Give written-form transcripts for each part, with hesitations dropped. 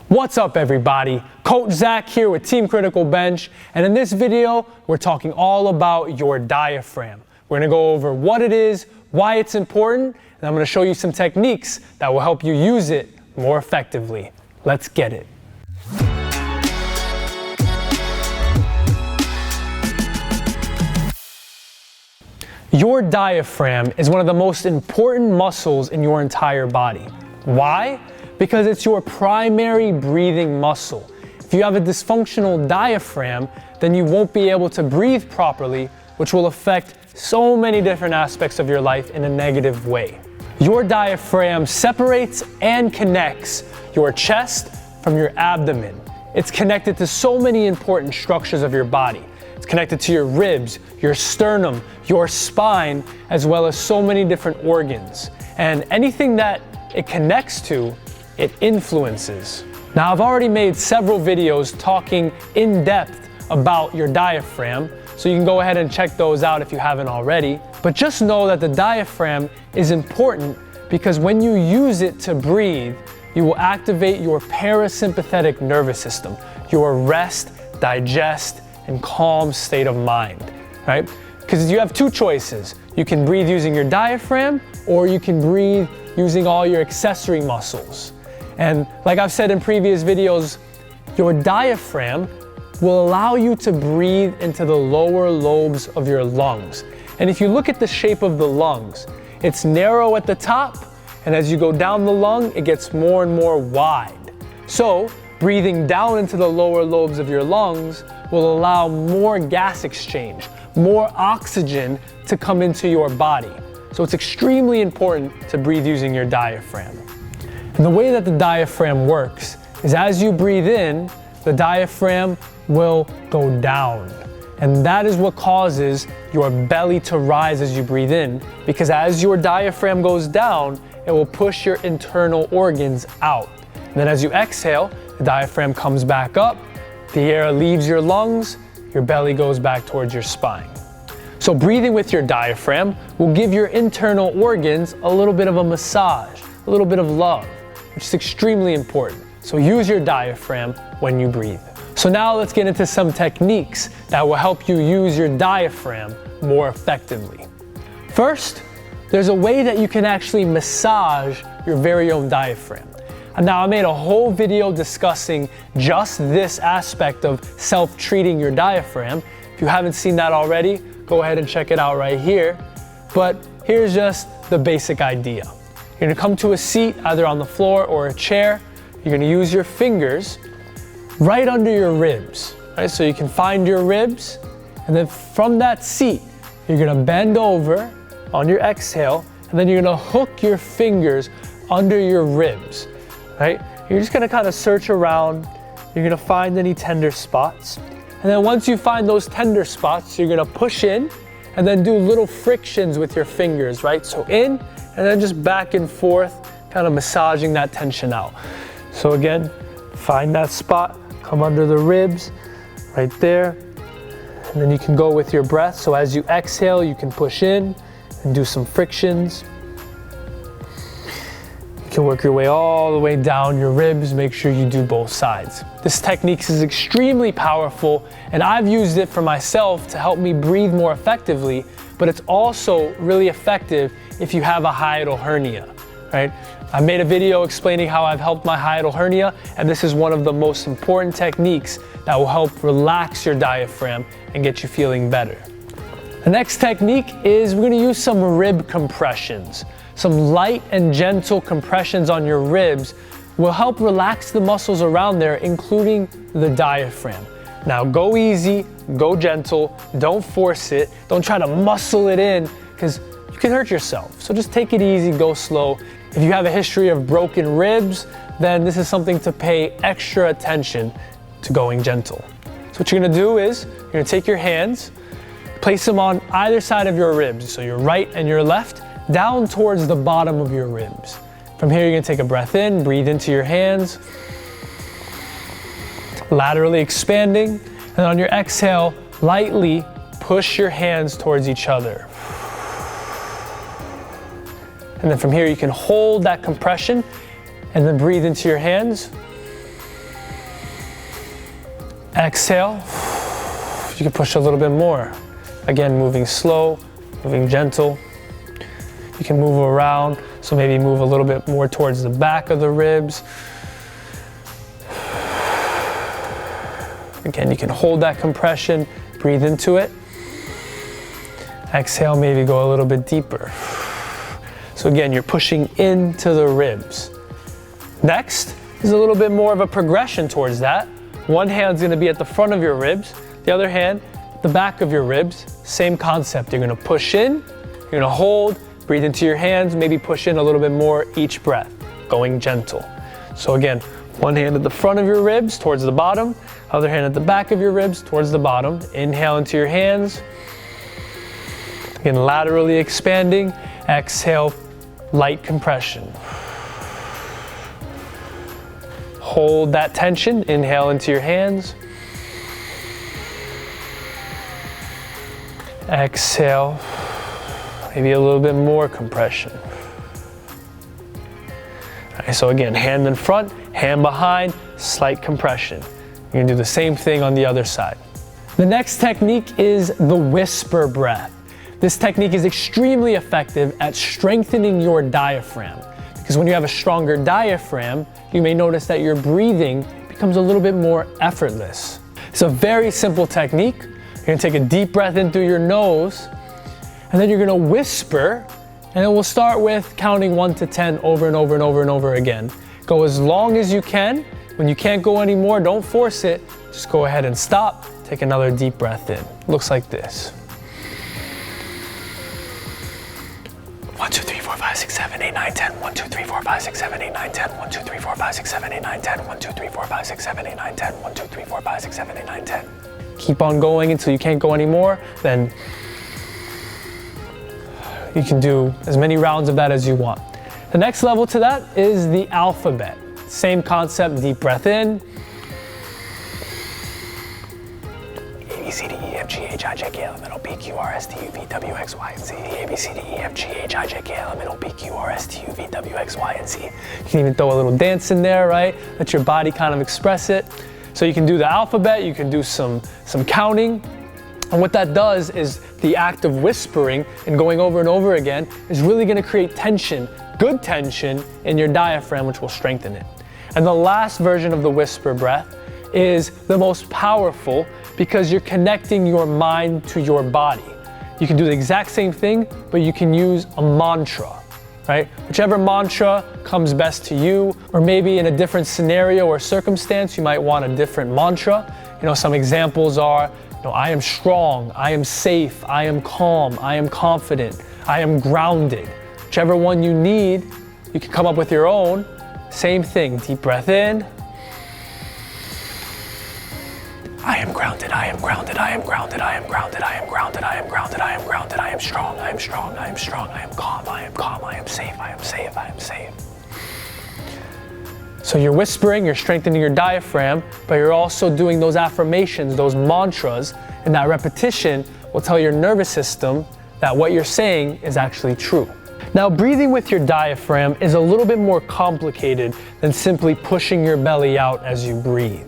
What's up everybody? Coach Zach here with Team Criticalbench, and in this video we're talking all about your diaphragm. We're going to go over what it is, why it's important, and I'm going to show you some techniques that will help you use it more effectively. Let's get it. Your diaphragm is one of the most important muscles in your entire body. Why? Because it's your primary breathing muscle. If you have a dysfunctional diaphragm, then you won't be able to breathe properly, which will affect so many different aspects of your life in a negative way. Your diaphragm separates and connects your chest from your abdomen. It's connected to so many important structures of your body. It's connected to your ribs, your sternum, your spine, as well as so many different organs. And anything that it connects to, it influences. Now, I've already made several videos talking in depth about your diaphragm, so you can go ahead and check those out if you haven't already. But just know that the diaphragm is important because when you use it to breathe, you will activate your parasympathetic nervous system, your rest, digest, and calm state of mind, right? Because you have two choices. You can breathe using your diaphragm, or you can breathe using all your accessory muscles. And like I've said in previous videos, your diaphragm will allow you to breathe into the lower lobes of your lungs. And if you look at the shape of the lungs, it's narrow at the top, and as you go down the lung, it gets more and more wide. So, breathing down into the lower lobes of your lungs will allow more gas exchange, more oxygen to come into your body. So it's extremely important to breathe using your diaphragm. And the way that the diaphragm works is as you breathe in, the diaphragm will go down. And that is what causes your belly to rise as you breathe in, because as your diaphragm goes down, it will push your internal organs out. And then as you exhale, the diaphragm comes back up, the air leaves your lungs, your belly goes back towards your spine. So breathing with your diaphragm will give your internal organs a little bit of a massage, a little bit of love, which is extremely important. So use your diaphragm when you breathe. So now let's get into some techniques that will help you use your diaphragm more effectively. First, there's a way that you can actually massage your very own diaphragm. And now I made a whole video discussing just this aspect of self-treating your diaphragm. If you haven't seen that already, go ahead and check it out right here. But here's just the basic idea. You're gonna come to a seat, either on the floor or a chair. You're gonna use your fingers right under your ribs, right? So you can find your ribs, and then from that seat, you're gonna bend over on your exhale, and then you're gonna hook your fingers under your ribs, right? You're just gonna kind of search around. You're gonna find any tender spots. And then once you find those tender spots, you're gonna push in and then do little frictions with your fingers, right? So in, and then just back and forth, kind of massaging that tension out. So again, find that spot, come under the ribs, right there. And then you can go with your breath. So as you exhale, you can push in and do some frictions. You can work your way all the way down your ribs. Make sure you do both sides. This technique is extremely powerful, and I've used it for myself to help me breathe more effectively, but it's also really effective if you have a hiatal hernia, right? I made a video explaining how I've helped my hiatal hernia, and this is one of the most important techniques that will help relax your diaphragm and get you feeling better. The next technique is we're gonna use some rib compressions. Some light and gentle compressions on your ribs will help relax the muscles around there, including the diaphragm. Now go easy, go gentle, don't force it, don't try to muscle it in, because you can hurt yourself. So just take it easy, go slow. If you have a history of broken ribs, then this is something to pay extra attention to going gentle. So what you're gonna do is, you're gonna take your hands, place them on either side of your ribs, so your right and your left, down towards the bottom of your ribs. From here, you're gonna take a breath in, breathe into your hands, laterally expanding, and on your exhale, lightly push your hands towards each other. And then from here, you can hold that compression and then breathe into your hands. Exhale. You can push a little bit more. Again, moving slow, moving gentle. You can move around, so maybe move a little bit more towards the back of the ribs. Again, you can hold that compression, breathe into it. Exhale, maybe go a little bit deeper. So again, you're pushing into the ribs. Next is a little bit more of a progression towards that. One hand's gonna be at the front of your ribs, the other hand, the back of your ribs. Same concept, you're gonna push in, you're gonna hold, breathe into your hands, maybe push in a little bit more each breath, going gentle. So again, one hand at the front of your ribs towards the bottom, other hand at the back of your ribs towards the bottom. Inhale into your hands. Again, laterally expanding. Exhale, light compression. Hold that tension. Inhale into your hands. Exhale, maybe a little bit more compression. Okay, so again, hand in front, hand behind, slight compression. You're gonna do the same thing on the other side. The next technique is the whisper breath. This technique is extremely effective at strengthening your diaphragm, because when you have a stronger diaphragm, you may notice that your breathing becomes a little bit more effortless. It's a very simple technique. You're gonna take a deep breath in through your nose, and then you're gonna whisper, and then we'll start with counting 1 to 10 over and over and over and over again. Go as long as you can. When you can't go anymore, don't force it. Just go ahead and stop. Take another deep breath in. Looks like this. 1, 2, 3, 4, 5, 6, 7, 8, 9, 10. 1, 2, 3, 4, 5, 6, 7, 8, 9, 10. 1, 2, 3, 4, 5, 6, 7, 8, 9, 10. 1, 2, 3, 4, 5, 6, 7, 8, 9, 10. 1, 2, 3, 4, 5, 6, 7, 8, 9, 10. Keep on going until you can't go anymore. Then you can do as many rounds of that as you want. The next level to that is the alphabet. Same concept, deep breath in. A, B, C, D, E, F, G, H, I, J, K, L, M, N, O, P, Q, R, S, T, U, V, W, X, Y, and Z. A, B, C, D, E, F, G, H, I, J, K, L, M, N, O, P, Q, R, S, T, U, V, W, X, Y, and Z. You can even throw a little dance in there, right? Let your body kind of express it. So you can do the alphabet, you can do some counting. And what that does is the act of whispering and going over and over again is really gonna create tension, good tension in your diaphragm, which will strengthen it. And the last version of the whisper breath is the most powerful because you're connecting your mind to your body. You can do the exact same thing, but you can use a mantra, right? Whichever mantra comes best to you, or maybe in a different scenario or circumstance, you might want a different mantra. You know, some examples are, I am strong, I am safe, I am calm, I am confident, I am grounded. Whichever one you need, you can come up with your own. Same thing, deep breath in. I am grounded, I am grounded, I am grounded, I am grounded, I am grounded, I am grounded, I am grounded, I am strong, I am strong, I am strong, I am calm, I am calm, I am safe, I am safe, I am safe. So you're whispering, you're strengthening your diaphragm, but you're also doing those affirmations, those mantras, and that repetition will tell your nervous system that what you're saying is actually true. Now, breathing with your diaphragm is a little bit more complicated than simply pushing your belly out as you breathe.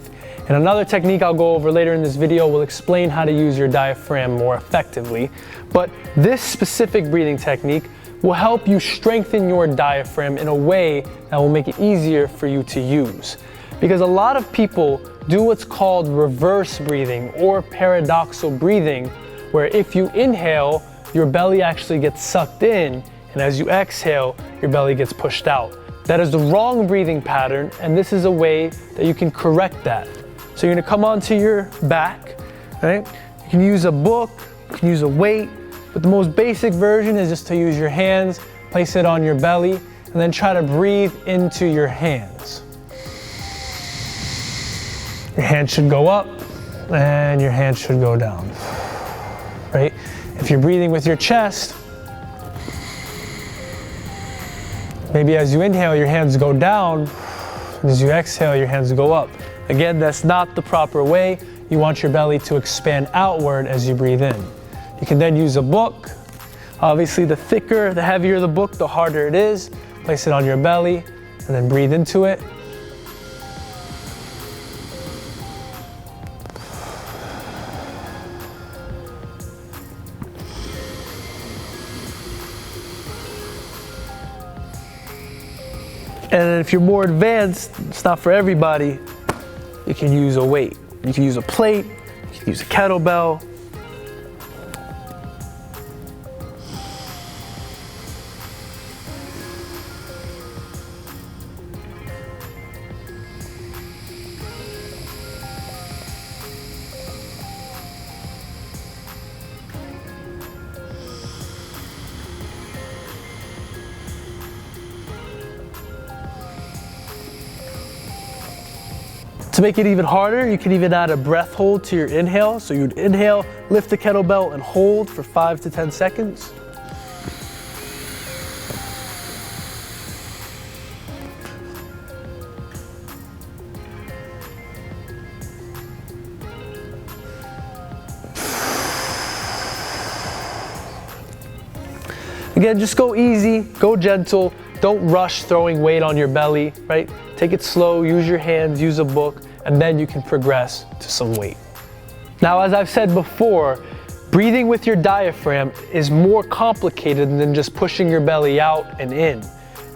And another technique I'll go over later in this video will explain how to use your diaphragm more effectively. But this specific breathing technique will help you strengthen your diaphragm in a way that will make it easier for you to use. Because a lot of people do what's called reverse breathing or paradoxical breathing, where if you inhale, your belly actually gets sucked in, and as you exhale, your belly gets pushed out. That is the wrong breathing pattern, and this is a way that you can correct that. So you're gonna come onto your back, right? You can use a book, you can use a weight, but the most basic version is just to use your hands, place it on your belly, and then try to breathe into your hands. Your hands should go up, and your hands should go down, right? If you're breathing with your chest, maybe as you inhale, your hands go down, and as you exhale, your hands go up. Again, that's not the proper way. You want your belly to expand outward as you breathe in. You can then use a book. Obviously, the thicker, the heavier the book, the harder it is. Place it on your belly, and then breathe into it. And if you're more advanced, it's not for everybody, you can use a weight. You can use a plate, you can use a kettlebell. To make it even harder, you can even add a breath hold to your inhale. So you'd inhale, lift the kettlebell, and hold for 5 to 10 seconds. Again, just go easy, go gentle. Don't rush throwing weight on your belly, right? Take it slow, use your hands, use a book, and then you can progress to some weight. Now, as I've said before, breathing with your diaphragm is more complicated than just pushing your belly out and in,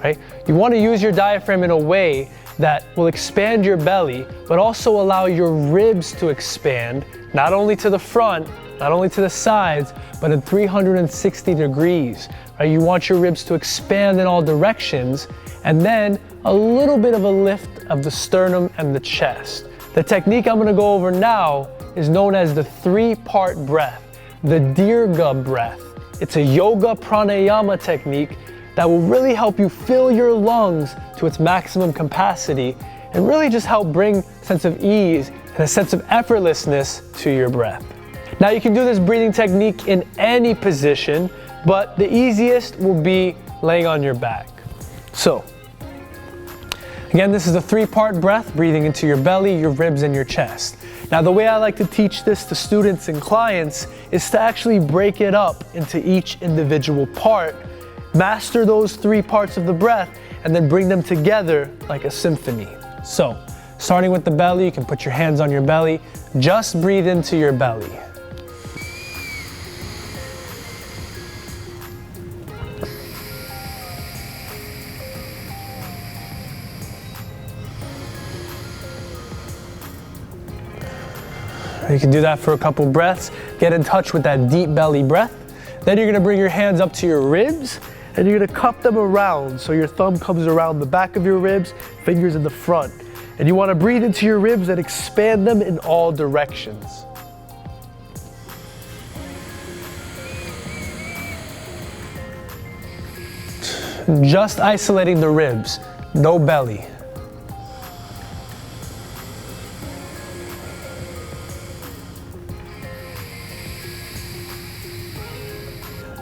right? You want to use your diaphragm in a way that will expand your belly, but also allow your ribs to expand, not only to the front, not only to the sides, but in 360 degrees. Right? You want your ribs to expand in all directions, and then a little bit of a lift of the sternum and the chest. The technique I'm gonna go over now is known as the 3-part breath, the Dirga breath. It's a yoga pranayama technique that will really help you fill your lungs to its maximum capacity and really just help bring a sense of ease and a sense of effortlessness to your breath. Now, you can do this breathing technique in any position, but the easiest will be laying on your back. So, again, this is a 3-part breath, breathing into your belly, your ribs, and your chest. Now, the way I like to teach this to students and clients is to actually break it up into each individual part, master those 3 parts of the breath, and then bring them together like a symphony. So, starting with the belly, you can put your hands on your belly, just breathe into your belly. You can do that for a couple breaths. Get in touch with that deep belly breath. Then you're gonna bring your hands up to your ribs and you're gonna cup them around. So your thumb comes around the back of your ribs, fingers in the front. And you wanna breathe into your ribs and expand them in all directions. Just isolating the ribs, no belly.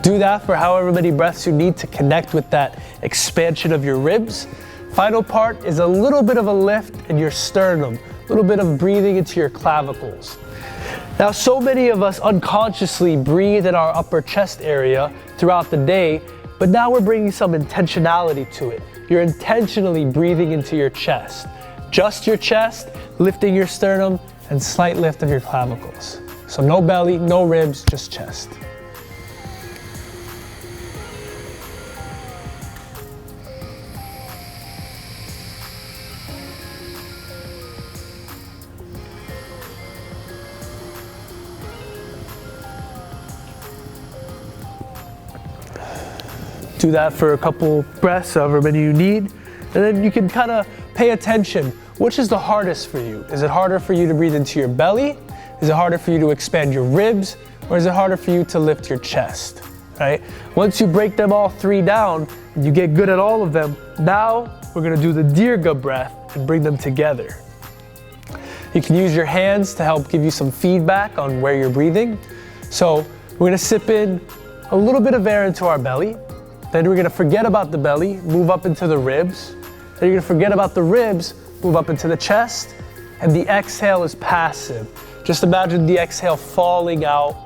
Do that for however many breaths you need to connect with that expansion of your ribs. Final part is a little bit of a lift in your sternum, a little bit of breathing into your clavicles. Now, so many of us unconsciously breathe in our upper chest area throughout the day, but now we're bringing some intentionality to it. You're intentionally breathing into your chest. Just your chest, lifting your sternum, and slight lift of your clavicles. So no belly, no ribs, just chest. Do that for a couple breaths, however many you need. And then you can kind of pay attention. Which is the hardest for you? Is it harder for you to breathe into your belly? Is it harder for you to expand your ribs? Or is it harder for you to lift your chest, right? Once you break them all 3 down, and you get good at all of them, now we're gonna do the Dirga breath and bring them together. You can use your hands to help give you some feedback on where you're breathing. So we're gonna sip in a little bit of air into our belly. Then we're gonna forget about the belly, move up into the ribs. Then you're gonna forget about the ribs, move up into the chest. And the exhale is passive. Just imagine the exhale falling out,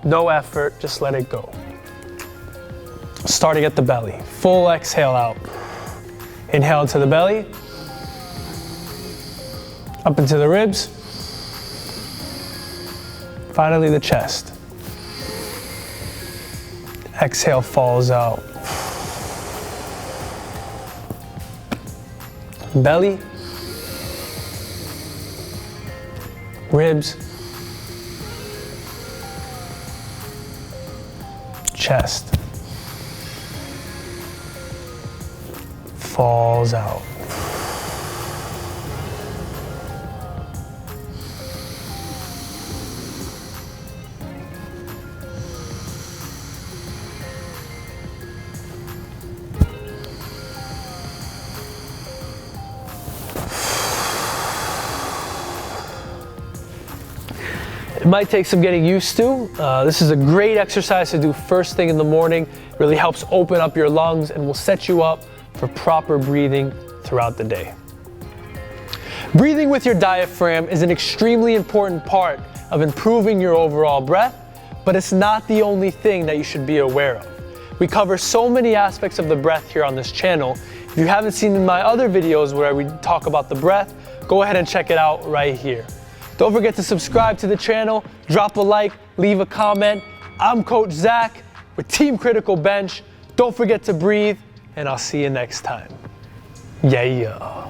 no effort, just let it go. Starting at the belly, full exhale out. Inhale into the belly, up into the ribs. Finally, the chest. Exhale falls out. belly, ribs, chest, falls out. It might take some getting used to. This is a great exercise to do first thing in the morning. It really helps open up your lungs and will set you up for proper breathing throughout the day. Breathing with your diaphragm is an extremely important part of improving your overall breath, but it's not the only thing that you should be aware of. We cover so many aspects of the breath here on this channel. If you haven't seen my other videos where we talk about the breath, go ahead and check it out right here. Don't forget to subscribe to the channel, drop a like, leave a comment. I'm Coach Zach with Team Criticalbench. Don't forget to breathe, and I'll see you next time. Yeah.